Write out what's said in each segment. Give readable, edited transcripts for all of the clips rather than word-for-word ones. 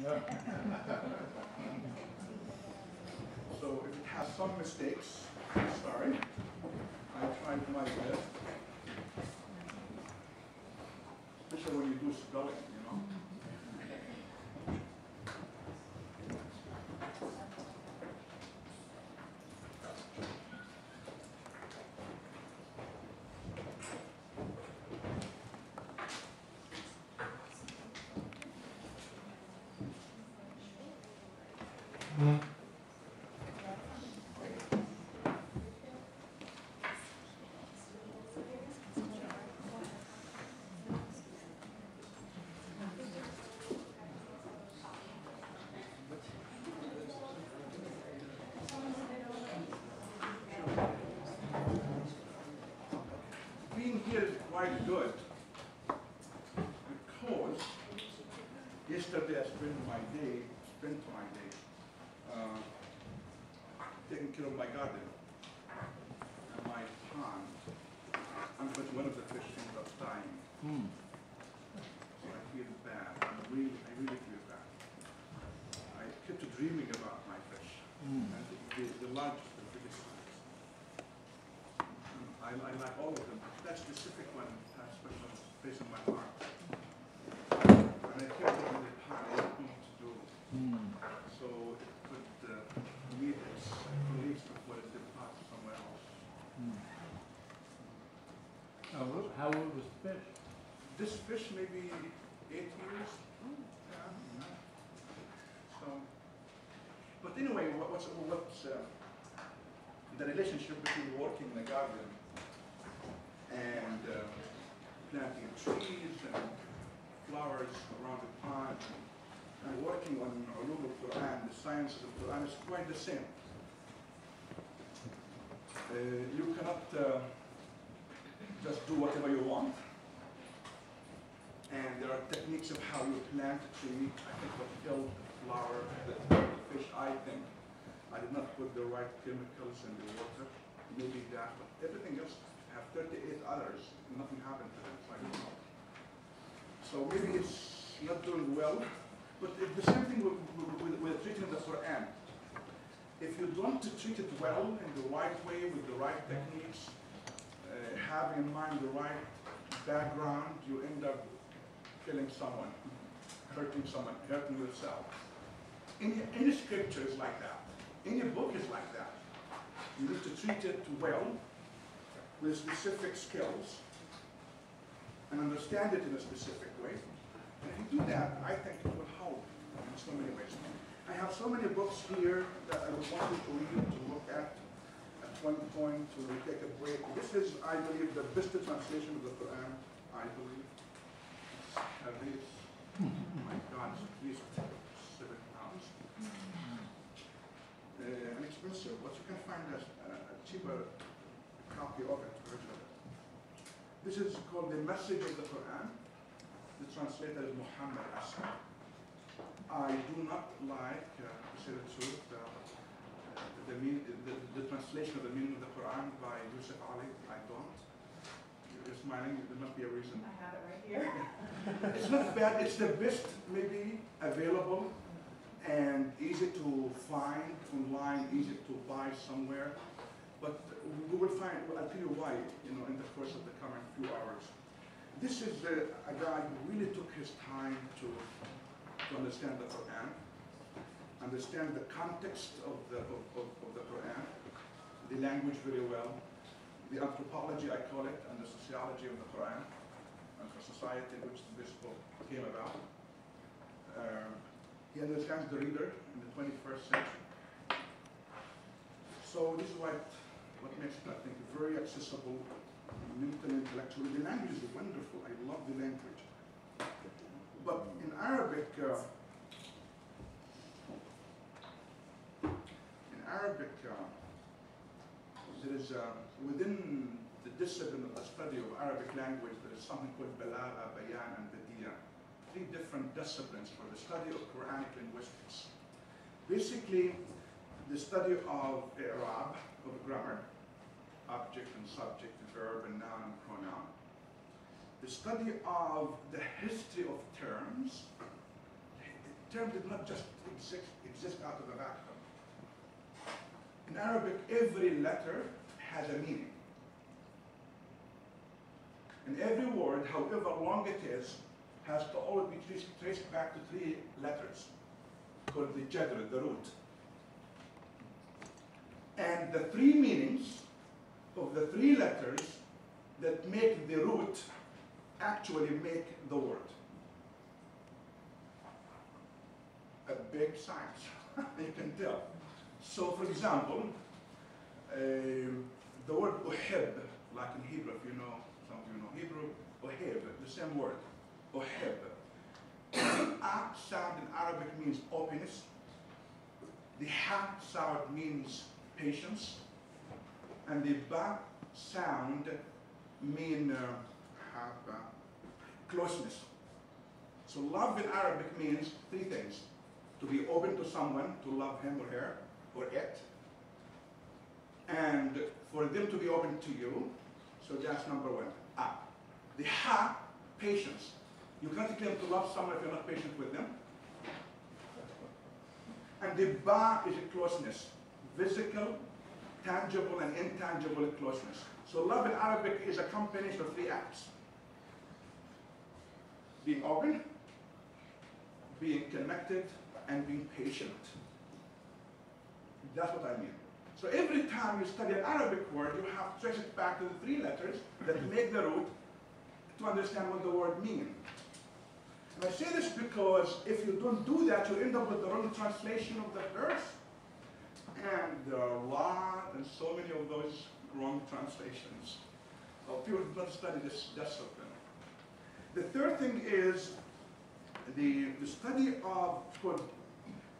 So if it has some mistakes, sorry. I tried my best. Especially when you do spelling, you know. Being here is quite good because yesterday I spent my day taking care of my garden and my pond. Unfortunately, one of the fish ended up dying. So I feel bad. I really feel bad. I kept dreaming about my fish. And the largest, the biggest ones. I like all of them. That specific one has special place in my heart. And I kept it in the pond. I didn't know what to do. So it could meet its colleagues before it departs somewhere else. How old was the fish? This fish maybe 8 years. Yeah. So, but anyway, what's the relationship between working in the garden and planting trees and flowers around the pond and working on ulum al-Qur'an, the science of the Qur'an, is quite the same. You cannot just do whatever you want. And there are techniques of how you plant a tree. I think what killed the flower, the fish, I think. I did not put the right chemicals in the water. Maybe that, but everything else, I have 38 others, and nothing happened to them, so I don't know. So maybe it's not doing well, but it's the same thing with treating the Qur'an. If you don't treat it well, in the right way, with the right techniques, having in mind the right background, you end up killing someone, hurting yourself. Any scripture is like that. Any book is like that. You need to treat it well, with specific skills, and understand it in a specific way. And if you do that, I think it will help in so many ways. I have so many books here that I would want you to read, to look at one point, to take a break. This is, I believe, the best translation of the Quran, I believe. This, my God, it's at least 7 pounds. And expensive, but you can find a cheaper copy of it, version of it. This is called The Message of the Quran. The translator is Muhammad Asad. I do not like, to say the truth, the translation of the meaning of the Quran by Yusuf Ali. I don't. You're smiling, there must be a reason. I have it right here. It's not bad, it's the best maybe available and easy to find online, easy to buy somewhere. But we will find, I'll tell you why, in the course of the coming few hours. This is a guy who really took his time to understand the Quran, understand the context of the Quran, the language very well, the anthropology, I call it, and the sociology of the Quran, and the society in which this book came about. He understands the reader in the 21st century. So this is what makes it, I think, very accessible, mentally, intellectually. The language is wonderful. I love the language. But in Arabic, there is, within the discipline of the study of Arabic language, there is something called balagha, bayan, and badiya. 3 different disciplines for the study of Quranic linguistics. Basically, the study of i'rab, of grammar, object and subject, verb and noun and pronoun. The study of the history of terms, term did not just exist out of the vacuum. In Arabic, every letter has a meaning. And every word, however long it is, has to always be traced back to 3 letters, called the jadr, the root. And the 3 meanings of the 3 letters that make the root actually make the word. A big science, you can tell. So, for example, the word uhib, like in Hebrew, if you know, some of you know Hebrew, uhib, the same word, uhib. The a sound in Arabic means openness. The ha sound means patience. And the ba sound mean closeness. So love in Arabic means 3 things. To be open to someone, to love him or her, or it. And for them to be open to you, so that's number 1. The ha, patience. You can't claim to love someone if you're not patient with them. And the ba is a closeness, physical, tangible, and intangible closeness. So love in Arabic is a combination of 3 acts. Being open, being connected, and being patient. That's what I mean. So every time you study an Arabic word, you have to trace it back to the 3 letters that make the root to understand what the word means. And I say this because if you don't do that, you end up with the wrong translation of the verse. And there are a lot and so many of those wrong translations. People do not study this discipline. The third thing is the study of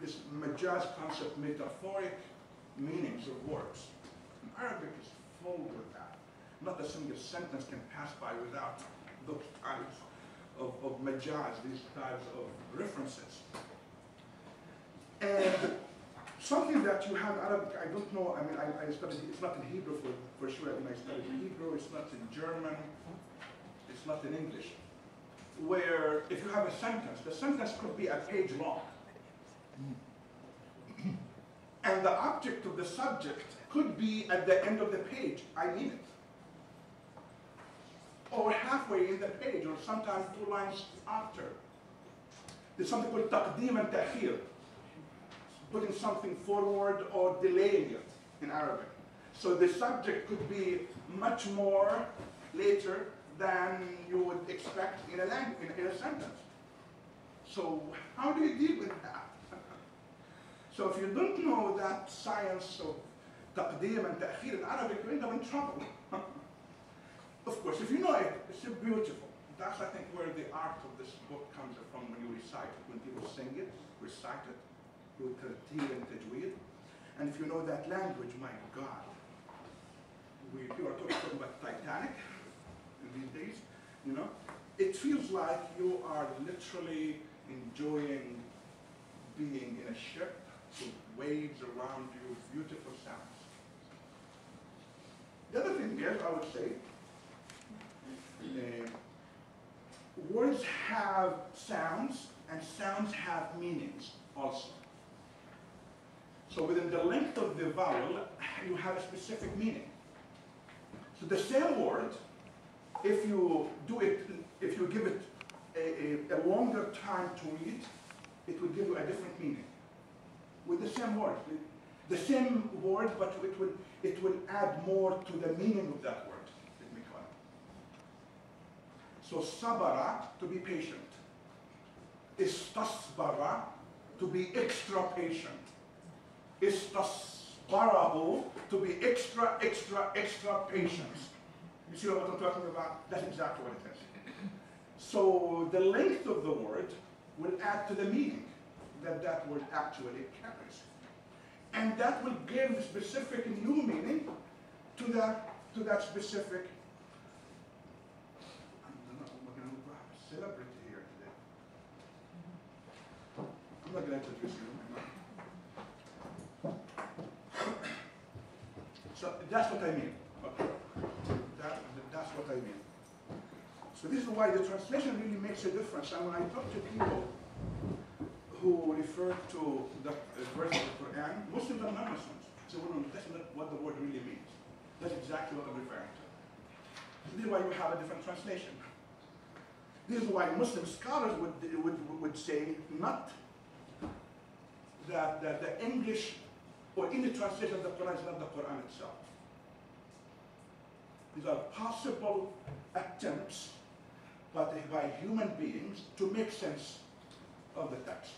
this majaz concept, metaphoric meanings of words. And Arabic is full with that. Not a single sentence can pass by without those types of majaz, these types of references. And something that you have in Arabic, I don't know, I mean, I studied, it's not in Hebrew for sure. I mean, I studied in Hebrew, it's not in German, it's not in English. Where if you have a sentence, the sentence could be a page long. And the object of the subject could be at the end of the page, I mean it. Or halfway in the page, or sometimes 2 lines after. There's something called taqdeem and ta'khir, putting something forward or delaying it in Arabic. So the subject could be much more later than you would expect in a language, in a sentence. So how do you deal with that? So if you don't know that science of taqdeem and ta'khir in Arabic, you end up in trouble. Of course, if you know it, it's so beautiful. That's, I think, where the art of this book comes from when you recite it, when people sing it, recite it, with tarteel and tajweed. And if you know that language, my God, people are talking about Titanic these days, you know? It feels like you are literally enjoying being in a ship with waves around you, beautiful sounds. The other thing is, I would say, words have sounds, and sounds have meanings also. So within the length of the vowel, you have a specific meaning. So the same word, if you give it a longer time to read, it will give you a different meaning. With the same word. The same word, but it will add more to the meaning of that word. Let me call it. So sabara, to be patient. Istasbara, to be extra patient. Istasbarahu, to be extra patience. You see what I'm talking about? That's exactly what it is. So the length of the word will add to the meaning that word actually carries. And that will give specific new meaning to that specific. I don't know, we're going to have a celebrity here today. I'm not going to introduce you. So that's what I mean. Okay. That's what I mean. So this is why the translation really makes a difference. And when I talk to people who refer to the verse of the Quran, Muslims and non-Muslims say, well, no, that's not what the word really means. That's exactly what I'm referring to. This is why you have a different translation. This is why Muslim scholars would say not that the English or any translation of the Quran is not the Quran itself. These are possible attempts by human beings to make sense of the text.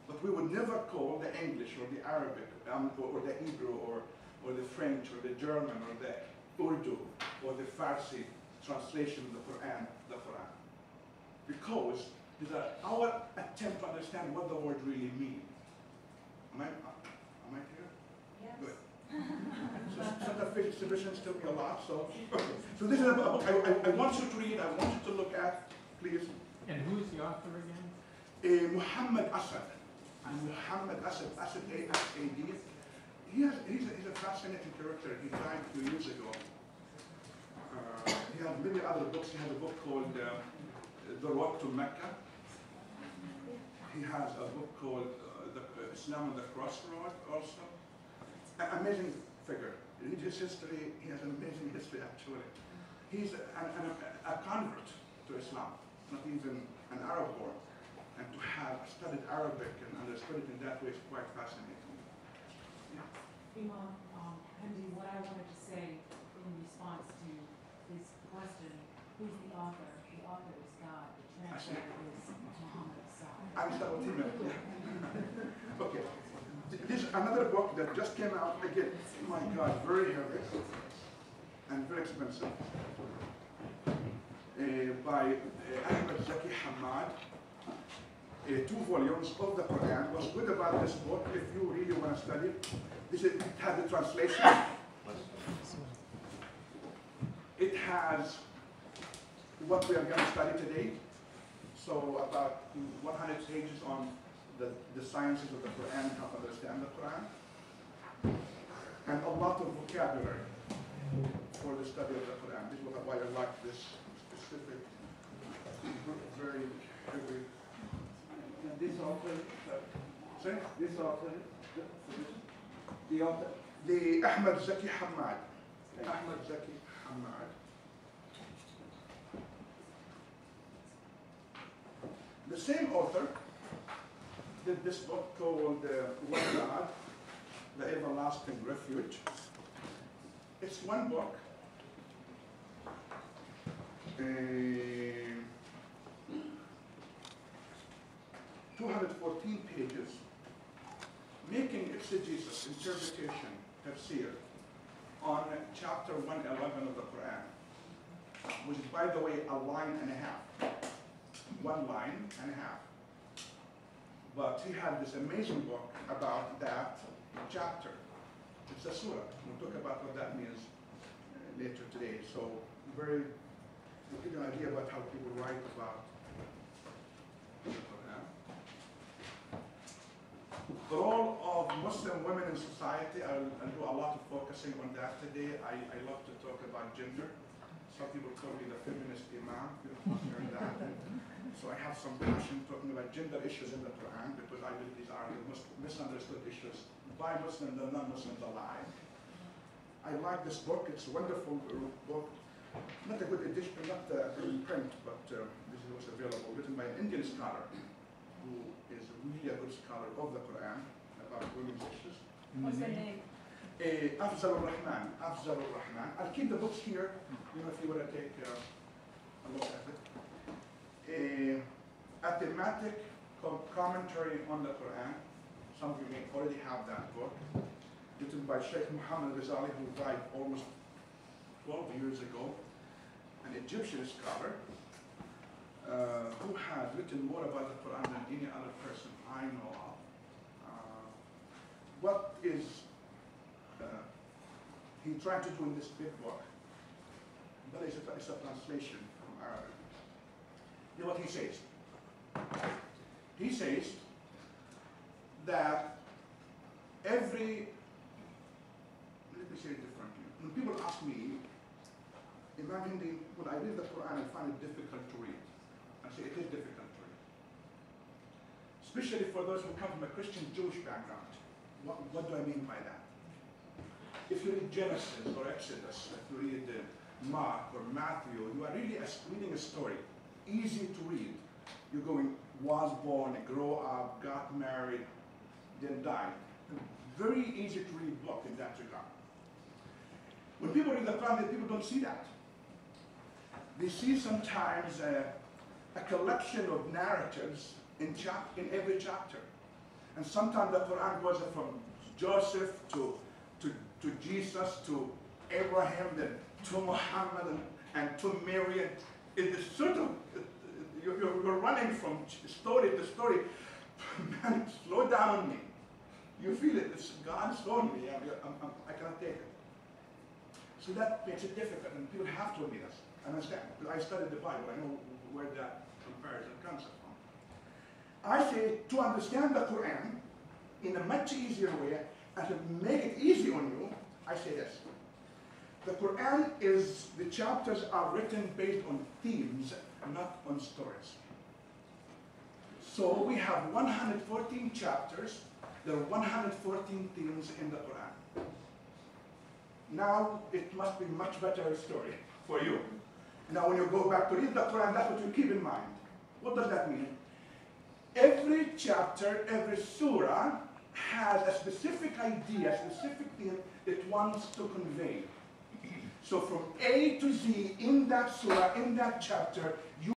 But we would never call the English or the Arabic or the Hebrew or the French or the German or the Urdu or the Farsi translation of the Quran. Because these are our attempt to understand what the word really means. Am I clear? Yes. Good. So the exhibitions took me a lot, so okay. So this is a book I want you to read, I want you to look at, please. And who's the author again? Muhammad Asad. Muhammad Asad, A-S-A-D. He's a fascinating character. He died a few years ago. He has many other books. He has a book called The Road to Mecca. He has a book called Islam on the Crossroad also. An amazing figure. Read his history. He has an amazing history, actually. He's a convert to Islam, not even an Arab born. And to have studied Arabic and understood it in that way is quite fascinating. Imam Hendi, what I wanted to say in response to his question, who's the author? The author is God. The translator is Muhammad Asad. Okay. This is another book that just came out again. Oh my God, very heavy and very expensive. By Ahmed Zaki Hamad. 2 volumes of the Quran. What's good about this book, if you really want to study it, it has a translation. It has what we are going to study today. So about 100 pages on the sciences of the Quran, how to understand the Quran, and a lot of vocabulary for the study of the Quran. This is why I like this specific, very heavy. And this author, Sorry? this author, the author. The Ahmed Zaki Hamad. Ahmed Zaki Hamad. The same author did this book called One God, The Everlasting Refuge. It's one book. 214 pages, making exegesis, interpretation, tafsir, on chapter 111 of the Quran, which is, by the way, a line and a half. 1 line and a half. But he had this amazing book about that chapter. It's a surah. We'll talk about what that means later today. So, we'll give you an idea about how people write about the Quran. The role of Muslim women in society, I'll do a lot of focusing on that today. I love to talk about gender. Some people call me the feminist imam. You don't hear that. So I have some passion talking about gender issues in the Quran because I believe these are the most misunderstood issues by Muslims and non-Muslims alike. I like this book. It's a wonderful book. Not a good edition, not in print, but this is what's available, written by an Indian scholar who is really a good scholar of the Quran about women's issues. What's the name? Afzal al-Rahman. Afzal al-Rahman. I'll keep the books here, you know, if you want to take a look at it. A thematic commentary on the Quran. Some of you may already have that book. Written by Sheikh Muhammad Ghazali, who died almost 12 years ago. An Egyptian scholar who has written more about the Quran than any other person I know of. What is he trying to do in this big book? But it's a translation from Arabic. Here's what he says. He says that let me say it differently. When people ask me, Imam Hindi, when I read the Quran, I find it difficult to read. I say it is difficult to read. especially for those who come from a Christian Jewish background. What do I mean by that? If you read Genesis or Exodus, if you read Mark or Matthew, you are really reading a story, easy to read. You're going, was born, grew up, got married, then died. A very easy to read book in that regard. When people read the Quran, people don't see that. They see sometimes a collection of narratives in every chapter. And sometimes the Quran goes from Joseph to Jesus, to Abraham, then to Muhammad, and to Mary. It is sort of, you're running from story to story. Man, slow down on me. You feel it, it's God slowing me. I cannot take it. So that makes it difficult, and people have to read us. Understand? I studied the Bible, I know where that comparison comes from. I say to understand the Quran in a much easier way and to make it easy on you, I say this. The Quran is, the chapters are written based on themes, not on stories. So we have 114 chapters, there are 114 themes in the Quran. Now it must be much better story for you. Now when you go back to read the Quran, that's what you keep in mind. What does that mean? Every chapter, every surah has a specific idea, a specific theme it wants to convey. So from A to Z in that surah, in that chapter, you